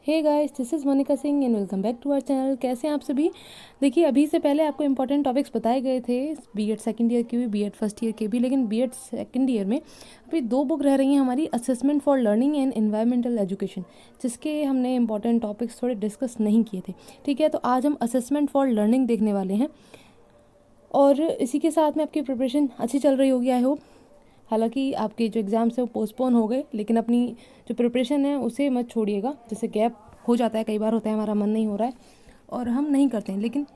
Hey guys, this is Monika Singh and welcome back to our channel. कैसे हैं आप सभी। देखिए, अभी से पहले आपको इंपॉर्टेंट टॉपिक्स बताए गए थे बीएड सेकंड ईयर के भी, बीएड फर्स्ट ईयर के भी, लेकिन बीएड सेकंड ईयर में अभी दो बुक रह रही हैं हमारी, assessment for learning and environmental education, जिसके हमने इंपॉर्टेंट टॉपिक्स थोड़े डिस्कस नहीं किए थे। ठीक है, तो आज हम असेसमेंट फॉर लर्निंग देखने वाले हैं और इसी के साथ में आपकी प्रिपरेशन अच्छी चल रही होगी, आई होप। हालांकि आपके जो एग्ज़ाम्स हैं वो पोस्टपोन हो गए, लेकिन अपनी जो प्रिपरेशन है उसे मत छोड़िएगा। जैसे गैप हो जाता है, कई बार होता है हमारा मन नहीं हो रहा है और हम नहीं करते हैं, लेकिन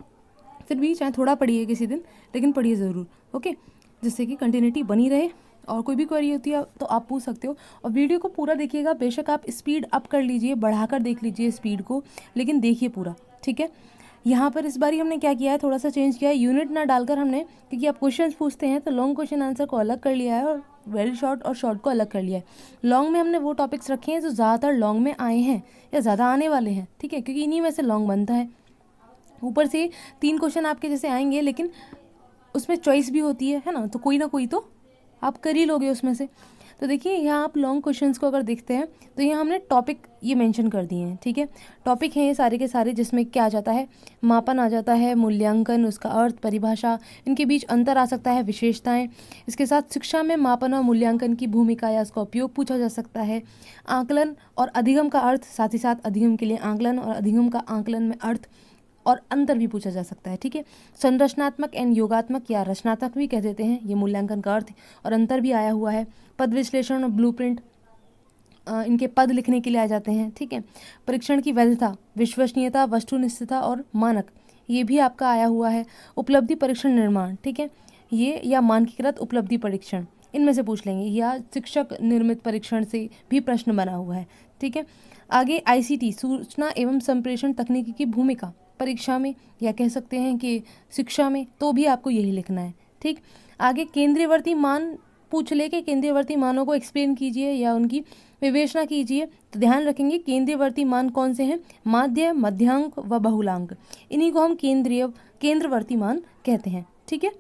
फिर भी चाहे थोड़ा पढ़िए किसी दिन, लेकिन पढ़िए ज़रूर। ओके, जिससे कि कंटिन्यूटी बनी रहे। और कोई भी क्वेरी होती है तो आप पूछ सकते हो, और वीडियो को पूरा देखिएगा। बेशक आप स्पीड अप कर लीजिए, बढ़ाकर देख लीजिए स्पीड को, लेकिन देखिए पूरा। ठीक है, यहाँ पर इस बारी हमने क्या किया है, थोड़ा सा चेंज किया है, यूनिट ना डालकर हमने, क्योंकि आप क्वेश्चंस पूछते हैं तो लॉन्ग क्वेश्चन आंसर को अलग कर लिया है और वेरी शॉर्ट और शॉर्ट को अलग कर लिया है। लॉन्ग में हमने वो टॉपिक्स रखे हैं जो ज़्यादातर लॉन्ग में आए हैं या ज़्यादा आने वाले हैं। ठीक है, क्योंकि इन्हीं में से लॉन्ग बनता है। ऊपर से 3 क्वेश्चन आपके जैसे आएंगे, लेकिन उसमें चॉइस भी होती है ना, तो कोई ना कोई तो आप कर ही लोगे उसमें से। तो देखिए, यहाँ आप लॉन्ग क्वेश्चंस को अगर देखते हैं तो यहाँ हमने टॉपिक ये मेंशन कर दिए हैं। ठीक है, टॉपिक हैं ये सारे के सारे, जिसमें क्या आ जाता है, मापन आ जाता है, मूल्यांकन, उसका अर्थ, परिभाषा, इनके बीच अंतर आ सकता है, विशेषताएं, इसके साथ शिक्षा में मापन और मूल्यांकन की भूमिका या उसका उपयोग पूछा जा सकता है, आकलन और अधिगम का अर्थ, साथ ही साथ अधिगम के लिए आकलन और अधिगम का आकलन में अर्थ और अंतर भी पूछा जा सकता है। ठीक है, संरचनात्मक एंड योगात्मक या रचनात्मक भी कह देते हैं, ये मूल्यांकन का अर्थ और अंतर भी आया हुआ है। पद विश्लेषण और ब्लूप्रिंट, इनके पद लिखने के लिए आ जाते हैं। ठीक है, परीक्षण की वैधता, विश्वसनीयता, वस्तुनिष्ठता और मानक, ये भी आपका आया हुआ है। उपलब्धि परीक्षण निर्माण, ठीक है, ये या मानकीकृत उपलब्धि परीक्षण, इनमें से पूछ लेंगे, या शिक्षक निर्मित परीक्षण से भी प्रश्न बना हुआ है। ठीक है, आगे आईसीटी, सूचना एवं संप्रेषण तकनीकी की भूमिका परीक्षा में, या कह सकते हैं कि शिक्षा में, तो भी आपको यही लिखना है। ठीक, आगे केंद्रीयवर्ती मान पूछ ले के केंद्रीयवर्ती मानों को एक्सप्लेन कीजिए या उनकी विवेचना कीजिए। तो ध्यान रखेंगे केंद्रीयवर्ती मान कौन से हैं, माध्य, मध्यांक व बहुलांक, इन्हीं को हम केंद्रवर्ती मान कहते हैं। ठीक है,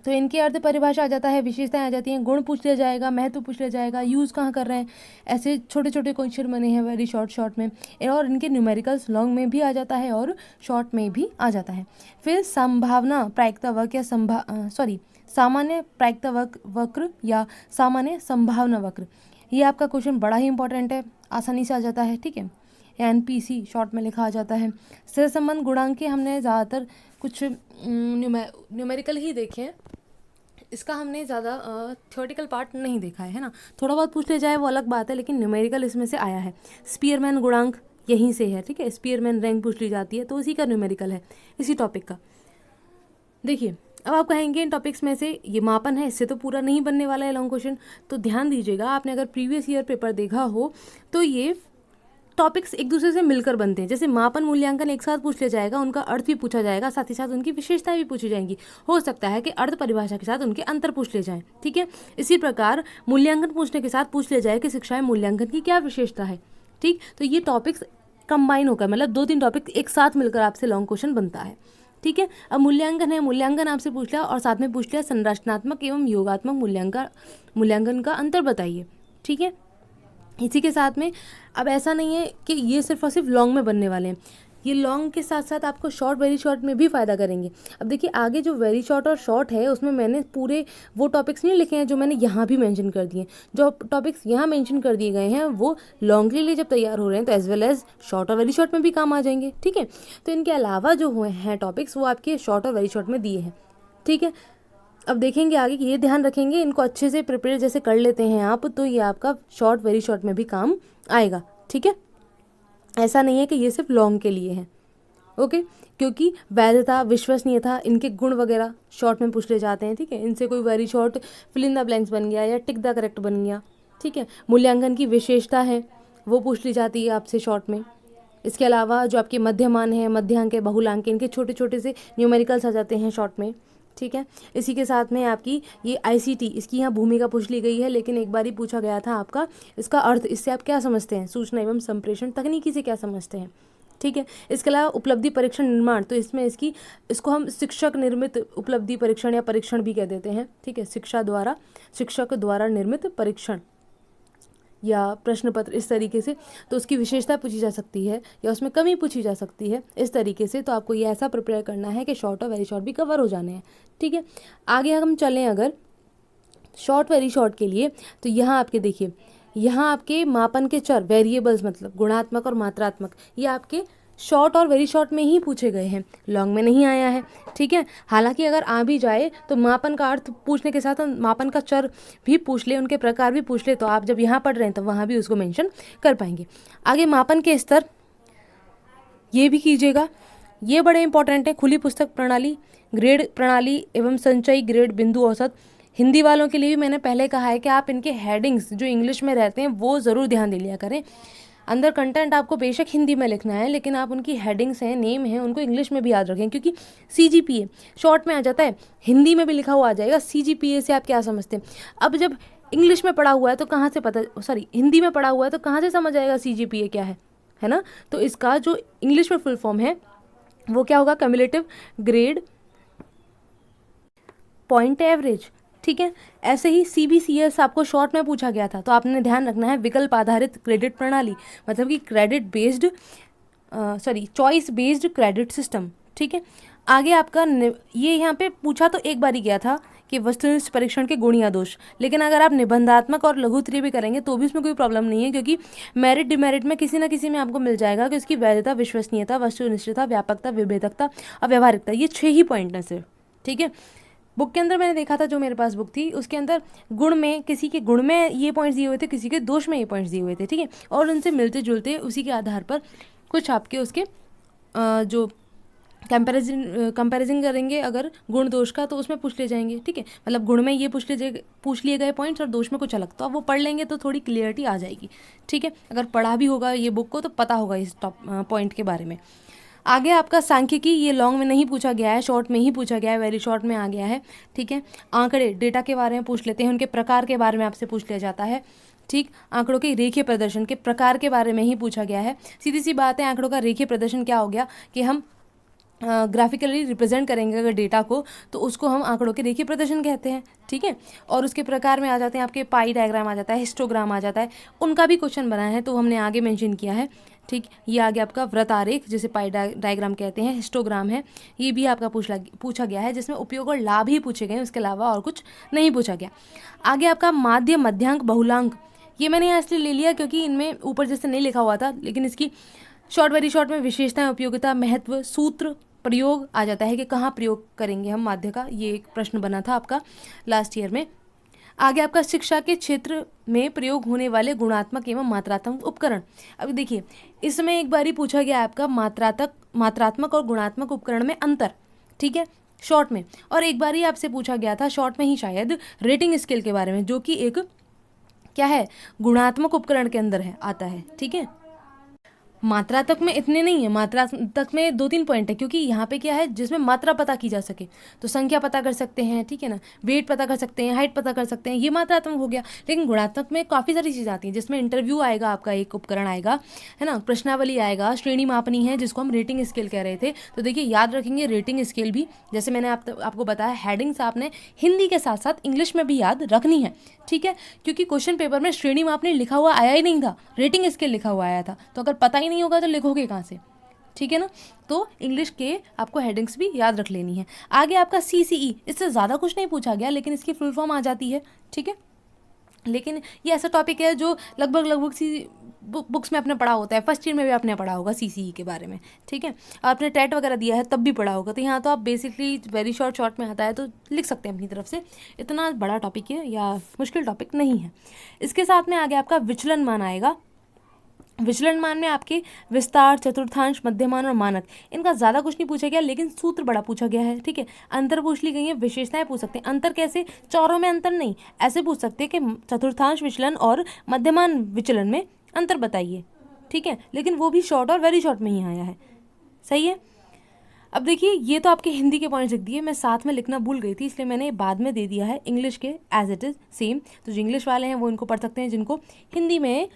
तो इनके अर्थ परिभाषा आ जाता है, विशेषताएं आ जाती हैं, गुण पूछ लिया जाएगा, महत्व पूछ लिया जाएगा, यूज़ कहाँ कर रहे हैं, ऐसे छोटे छोटे क्वेश्चन बने हैं वेरी शॉर्ट में। और इनके न्यूमेरिकल्स लॉन्ग में भी आ जाता है और शॉर्ट में भी आ जाता है। फिर संभावना प्रायिकता वक्र या सामान्य प्रायिकता वक्र या सामान्य संभावना वक्र, ये आपका क्वेश्चन बड़ा ही इंपॉर्टेंट है, आसानी से आ जाता है। ठीक है, एनपीसी शॉर्ट में लिखा आ जाता है। सहसंबंध गुणांक के हमने ज़्यादातर कुछ न्यूमेरिकल ही देखे हैं, इसका हमने ज़्यादा थ्योरेटिकल पार्ट नहीं देखा है ना। थोड़ा बहुत पूछ ले जाए वो अलग बात है, लेकिन न्यूमेरिकल इसमें से आया है। स्पीयरमैन गुणांक यहीं से है। ठीक है, स्पीयरमैन रैंक पूछ ली जाती है, तो उसी का न्यूमेरिकल है, इसी टॉपिक का। देखिए, अब आप कहेंगे इन टॉपिक्स में से ये मापन है, इससे तो पूरा नहीं बनने वाला है लॉन्ग क्वेश्चन। तो ध्यान दीजिएगा, आपने अगर प्रीवियस ईयर पेपर देखा हो तो ये टॉपिक्स एक दूसरे से मिलकर बनते हैं। जैसे मापन मूल्यांकन एक साथ पूछ लिया जाएगा, उनका अर्थ भी पूछा जाएगा, साथ ही साथ उनकी विशेषताएं भी पूछी जाएंगी। हो सकता है कि अर्थ परिभाषा के साथ उनके अंतर पूछ ले जाएं। ठीक है, इसी प्रकार मूल्यांकन पूछने के साथ पूछ लिया जाए कि शिक्षा मूल्यांकन की क्या विशेषता है। ठीक, तो ये टॉपिक्स कंबाइन होकर, मतलब 2-3 टॉपिक एक साथ मिलकर आपसे लॉन्ग क्वेश्चन बनता है। ठीक है, अब मूल्यांकन है, मूल्यांकन आपसे पूछ लिया और साथ में पूछ लिया संरचनात्मक एवं योगात्मक मूल्यांकन का अंतर बताइए। ठीक है, इसी के साथ में अब ऐसा नहीं है कि ये सिर्फ और सिर्फ लॉन्ग में बनने वाले हैं, ये लॉन्ग के साथ साथ आपको शॉर्ट, वेरी शॉर्ट में भी फ़ायदा करेंगे। अब देखिए, आगे जो वेरी शॉर्ट और शॉर्ट है उसमें मैंने पूरे वो टॉपिक्स नहीं लिखे हैं जो मैंने यहाँ भी मेंशन कर दिए। जो टॉपिक्स यहाँ मेंशन कर दिए गए हैं वो लॉन्ग के लिए जब तैयार हो रहे हैं तो एज वेल एज शॉर्ट और वेरी शॉर्ट में भी काम आ जाएंगे। ठीक है, तो इनके अलावा जो हुए हैं टॉपिक्स वो आपके शॉर्ट और वेरी शॉर्ट में दिए हैं। ठीक है, अब देखेंगे आगे कि ये ध्यान रखेंगे, इनको अच्छे से प्रिपेयर जैसे कर लेते हैं आप, तो ये आपका शॉर्ट, वेरी शॉर्ट में भी काम आएगा। ठीक है, ऐसा नहीं है कि ये सिर्फ लॉन्ग के लिए है। ओके, क्योंकि वैधता, विश्वसनीयता, इनके गुण वगैरह शॉर्ट में पूछ ले जाते हैं। ठीक है, इनसे कोई very short fill in the blanks बन गया या टिक द करेक्ट बन गया। ठीक है, मूल्यांकन की विशेषता है वो पूछ ली जाती है आपसे शॉर्ट में। इसके अलावा जो आपके मध्यमान है, मध्यांक है, बहुलांक, इनके छोटे छोटे से न्यूमेरिकल्स आ जाते हैं शॉर्ट में। ठीक है, इसी के साथ में आपकी ये आईसीटी, इसकी यहाँ भूमिका पूछ ली गई है, लेकिन एक बार ही पूछा गया था आपका इसका अर्थ, इससे आप क्या समझते हैं, सूचना एवं संप्रेषण तकनीकी से क्या समझते हैं। ठीक है, इसके अलावा उपलब्धि परीक्षण निर्माण, तो इसमें इसको हम शिक्षक निर्मित उपलब्धि परीक्षण या परीक्षण भी कह देते हैं। ठीक है, शिक्षक द्वारा निर्मित परीक्षण, या प्रश्न पत्र इस तरीके से, तो उसकी विशेषता पूछी जा सकती है या उसमें कमी पूछी जा सकती है इस तरीके से। तो आपको ये ऐसा प्रिपेयर करना है कि शॉर्ट और वेरी शॉर्ट भी कवर हो जाने हैं, ठीक है। आगे हम चलें अगर शॉर्ट वेरी शॉर्ट के लिए, तो यहाँ आपके देखिए, यहाँ आपके मापन के चर वेरिएबल्स मतलब गुणात्मक और मात्रात्मक, ये आपके शॉर्ट और वेरी शॉर्ट में ही पूछे गए हैं, लॉन्ग में नहीं आया है, ठीक है। हालांकि अगर आ भी जाए तो मापन का अर्थ पूछने के साथ मापन का चर भी पूछ ले, उनके प्रकार भी पूछ ले, तो आप जब यहाँ पढ़ रहे हैं तो वहाँ भी उसको मेंशन कर पाएंगे। आगे मापन के स्तर, ये भी कीजिएगा, ये बड़े इंपॉर्टेंट है। खुली पुस्तक प्रणाली, ग्रेड प्रणाली एवं संचयी ग्रेड, बिंदु औसत। हिंदी वालों के लिए भी मैंने पहले कहा है कि आप इनके हेडिंग्स जो इंग्लिश में रहते हैं वो ज़रूर ध्यान दे लिया करें। अंदर कंटेंट आपको बेशक हिंदी में लिखना है, लेकिन आप उनकी हेडिंग्स हैं, नेम है, उनको इंग्लिश में भी याद रखें, क्योंकि CGPA शॉर्ट में आ जाता है, हिंदी में भी लिखा हुआ आ जाएगा। CGPA से आप क्या समझते हैं? अब जब इंग्लिश में पढ़ा हुआ है तो कहाँ से पता, सॉरी हिंदी में पढ़ा हुआ है तो कहाँ से समझ आएगा CGPA क्या है ना। तो इसका जो इंग्लिश में फुल फॉर्म है वो क्या होगा? क्यूमुलेटिव ग्रेड पॉइंट एवरेज, ठीक है। ऐसे ही CBCS आपको शॉर्ट में पूछा गया था, तो आपने ध्यान रखना है विकल्प आधारित क्रेडिट प्रणाली, मतलब कि credit based choice based credit system, ठीक है। आगे आपका ये यहाँ पे पूछा तो एक बार ही गया था कि वस्तुनिष्ठ परीक्षण के गुण या दोष, लेकिन अगर आप निबंधात्मक और लघु उत्तरीय भी करेंगे तो भी उसमें कोई प्रॉब्लम नहीं है, क्योंकि मेरिट डिमेरिट में किसी न किसी में आपको मिल जाएगा कि उसकी वैधता, विश्वसनीयता, वस्तुनिष्ठता, व्यापकता, विभेदकता और व्यवहारिकता, ये 6 ही पॉइंट हैं सिर्फ, ठीक है। बुक के अंदर मैंने देखा था, जो मेरे पास बुक थी उसके अंदर गुण में, किसी के गुण में ये पॉइंट्स दिए हुए थे, किसी के दोष में ये पॉइंट्स दिए हुए थे, ठीक है। और उनसे मिलते जुलते उसी के आधार पर कुछ आपके उसके जो कंपैरिजन करेंगे अगर गुण दोष का, तो उसमें पूछ ले जाएंगे, ठीक है। मतलब गुण में ये पूछ लिए गए पॉइंट्स और दोष में कुछ अलग, तो अब वो पढ़ लेंगे तो थोड़ी क्लियरिटी आ जाएगी, ठीक है। अगर पढ़ा भी होगा ये बुक को तो पता होगा इस टॉप पॉइंट के बारे में। आगे आपका सांख्यिकी, ये लॉन्ग में नहीं पूछा गया है, शॉर्ट में ही पूछा गया है, वेरी शॉर्ट में आ गया है, ठीक है। आंकड़े, डेटा के बारे में पूछ लेते हैं, उनके प्रकार के बारे में आपसे पूछ लिया जाता है, ठीक। आंकड़ों के रेखीय प्रदर्शन के प्रकार के बारे में ही पूछा गया है। सीधी सी बात है, आंकड़ों का रेखीय प्रदर्शन क्या हो गया कि हम ग्राफिकली रिप्रेजेंट करेंगे अगर डेटा को, तो उसको हम आंकड़ों के रेखीय प्रदर्शन कहते हैं, ठीक है। और उसके प्रकार में आ जाते हैं आपके पाई डायग्राम आ जाता है, हिस्टोग्राम आ जाता है, उनका भी क्वेश्चन बना है तो हमने आगे मेंशन किया है, ठीक। ये आगे आपका वृत्त आरेख, जिसे पाई डायग्राम कहते हैं, हिस्टोग्राम है, ये भी आपका पूछा गया है, जिसमें उपयोग और लाभ ही पूछे गए, उसके अलावा और कुछ नहीं पूछा गया। आगे आपका माध्य, मध्यांक, बहुलांक, ये मैंने यहाँ इसलिए ले लिया क्योंकि इनमें ऊपर जैसे नहीं लिखा हुआ था, लेकिन इसकी शॉर्ट वेरी शॉर्ट में विशेषताएं, उपयोगिता, महत्व, सूत्र, प्रयोग आ जाता है कि कहाँ प्रयोग करेंगे हम माध्य का, ये एक प्रश्न बना था आपका लास्ट ईयर में। आगे आपका शिक्षा के क्षेत्र में प्रयोग होने वाले गुणात्मक एवं मात्रात्मक उपकरण। अभी देखिए, इसमें एक बार ही पूछा गया आपका मात्रात्मक और गुणात्मक उपकरण में अंतर, ठीक है, शॉर्ट में। और एक बार ही आपसे पूछा गया था शॉर्ट में ही शायद रेटिंग स्केल के बारे में, जो कि एक क्या है, गुणात्मक उपकरण के अंदर है, आता है, ठीक है। मात्रात्मक में इतने नहीं है, मात्रात्मक में 2-3 पॉइंट है, क्योंकि यहाँ पे क्या है, जिसमें मात्रा पता की जा सके, तो संख्या पता कर सकते हैं, ठीक है ना, वेट पता कर सकते हैं, हाइट पता कर सकते हैं, ये मात्रात्मक हो गया। लेकिन गुणात्मक में काफ़ी सारी चीज़ें आती हैं, जिसमें इंटरव्यू आएगा, आपका एक उपकरण आएगा, है ना, प्रश्नावली आएगा, श्रेणी मापनी है जिसको हम रेटिंग स्केल कह रहे थे। तो देखिए याद रखेंगे रेटिंग स्केल भी, जैसे मैंने आपको बताया, हेडिंग्स आपने हिंदी के साथ साथ इंग्लिश में भी याद रखनी है, ठीक है। क्योंकि क्वेश्चन पेपर में श्रेणी मापनी लिखा हुआ आया ही नहीं था, रेटिंग स्केल लिखा हुआ आया था, तो अगर पता ही नहीं होगा तो लिखोगे कहाँ से, ठीक है ना। तो इंग्लिश के आपको हेडिंग्स भी याद रख लेनी है। आगे आपका CCE, इससे ज़्यादा कुछ नहीं पूछा गया, लेकिन इसकी फुल फॉर्म आ जाती है, ठीक है। लेकिन ये ऐसा टॉपिक है जो लगभग सी बुक्स में आपने पढ़ा होता है, फर्स्ट ईयर में भी आपने पढ़ा होगा CCE के बारे में, ठीक है। आपने टेट वगैरह दिया है तब भी पढ़ा होगा, तो यहाँ तो आप बेसिकली वेरी शॉर्ट में आता है तो लिख सकते हैं अपनी तरफ से, इतना बड़ा टॉपिक है या मुश्किल टॉपिक नहीं है। इसके साथ में आगे आपका विचलन मान आएगा। विचलन मान में आपके विस्तार, चतुर्थांश, मध्यमान और मानक, इनका ज़्यादा कुछ नहीं पूछा गया, लेकिन सूत्र बड़ा पूछा गया है, ठीक है। अंतर पूछ ली गई है, विशेषताएं पूछ सकते हैं। अंतर कैसे? चौरों में अंतर नहीं, ऐसे पूछ सकते हैं कि चतुर्थांश विचलन और मध्यमान विचलन में अंतर बताइए, ठीक है। लेकिन वो भी शॉर्ट और वेरी शॉर्ट में ही आया है, सही है। अब देखिए, ये तो आपके हिंदी के पॉइंट्स लिख दिए, मैं साथ में लिखना भूल गई थी, इसलिए मैंने बाद में दे दिया है इंग्लिश के एज इट इज़ सेम। तो जो इंग्लिश वाले हैं वो इनको पढ़ सकते हैं, जिनको हिंदी में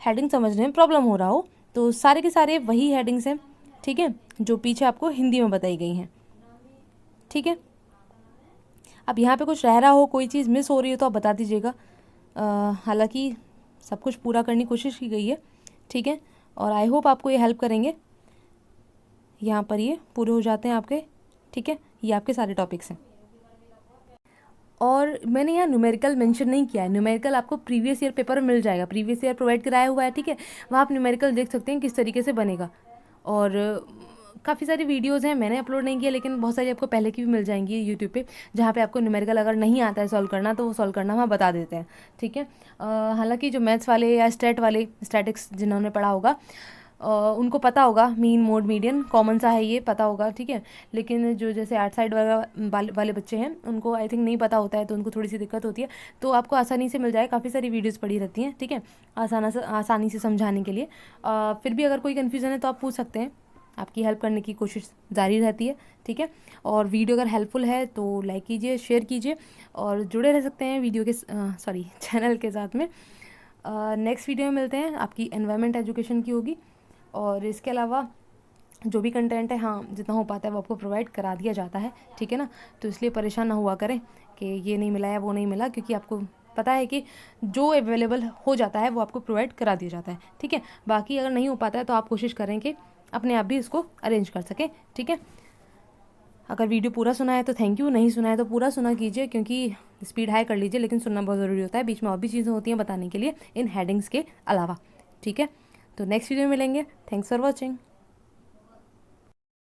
हेडिंग समझने में प्रॉब्लम हो रहा हो, तो सारे के सारे वही हेडिंग्स हैं, ठीक है, जो पीछे आपको हिंदी में बताई गई हैं, ठीक है। अब यहाँ पे कुछ रह रहा हो, कोई चीज़ मिस हो रही हो तो आप बता दीजिएगा, हालांकि सब कुछ पूरा करने की कोशिश की गई है, ठीक है। और आई होप आपको ये हेल्प करेंगे। यहाँ पर ये पूरे हो जाते हैं आपके, ठीक है। ये आपके सारे टॉपिक्स हैं। और मैंने यहाँ न्यूमेरिकल मेंशन नहीं किया है, न्यूमेरिकल आपको प्रीवियस ईयर पेपर में मिल जाएगा, प्रीवियस ईयर प्रोवाइड कराया हुआ है, ठीक है। वहाँ आप न्यूमेरिकल देख सकते हैं किस तरीके से बनेगा। और काफ़ी सारी वीडियोज़ हैं, मैंने अपलोड नहीं किया, लेकिन बहुत सारी आपको पहले की भी मिल जाएंगी यूट्यूब पे, जहाँ पे आपको न्यूमेरिकल अगर नहीं आता है सॉल्व करना तो वो सॉल्व करना वहाँ बता देते हैं, ठीक है। हालांकि जो मैथ्स वाले या स्टैट वाले, स्टैटिक्स जिन्होंने पढ़ा होगा उनको पता होगा मीन मोड मीडियन कॉमन सा है, ये पता होगा, ठीक है। लेकिन जो जैसे आर्ट साइड वाले बच्चे हैं उनको आई थिंक नहीं पता होता है, तो उनको थोड़ी सी दिक्कत होती है। तो आपको आसानी से मिल जाए, काफ़ी सारी वीडियोज़ पड़ी रहती हैं, ठीक है, आसानी से समझाने के लिए। फिर भी अगर कोई कन्फ्यूज़न है तो आप पूछ सकते हैं, आपकी हेल्प करने की कोशिश जारी रहती है, ठीक है। और वीडियो अगर हेल्पफुल है तो लाइक कीजिए, शेयर कीजिए, और जुड़े रह सकते हैं वीडियो के चैनल के साथ में। नेक्स्ट वीडियो में मिलते हैं, आपकी एनवायरनमेंट एजुकेशन की होगी। और इसके अलावा जो भी कंटेंट है, हाँ, जितना हो पाता है वो आपको प्रोवाइड करा दिया जाता है, ठीक है ना। तो इसलिए परेशान ना हुआ करें कि ये नहीं मिला या वो नहीं मिला, क्योंकि आपको पता है कि जो अवेलेबल हो जाता है वो आपको प्रोवाइड करा दिया जाता है, ठीक है। बाकी अगर नहीं हो पाता है तो आप कोशिश करें कि अपने आप भी इसको अरेंज कर सकें, ठीक है। अगर वीडियो पूरा सुना है तो थैंक यू, नहीं सुना है तो पूरा सुना कीजिए, क्योंकि स्पीड हाई कर लीजिए, लेकिन सुनना बहुत ज़रूरी होता है। बीच में और भी चीज़ें होती हैं बताने के लिए इन हेडिंग्स के अलावा, ठीक है। तो नेक्स्ट वीडियो में मिलेंगे। Thanks for watching.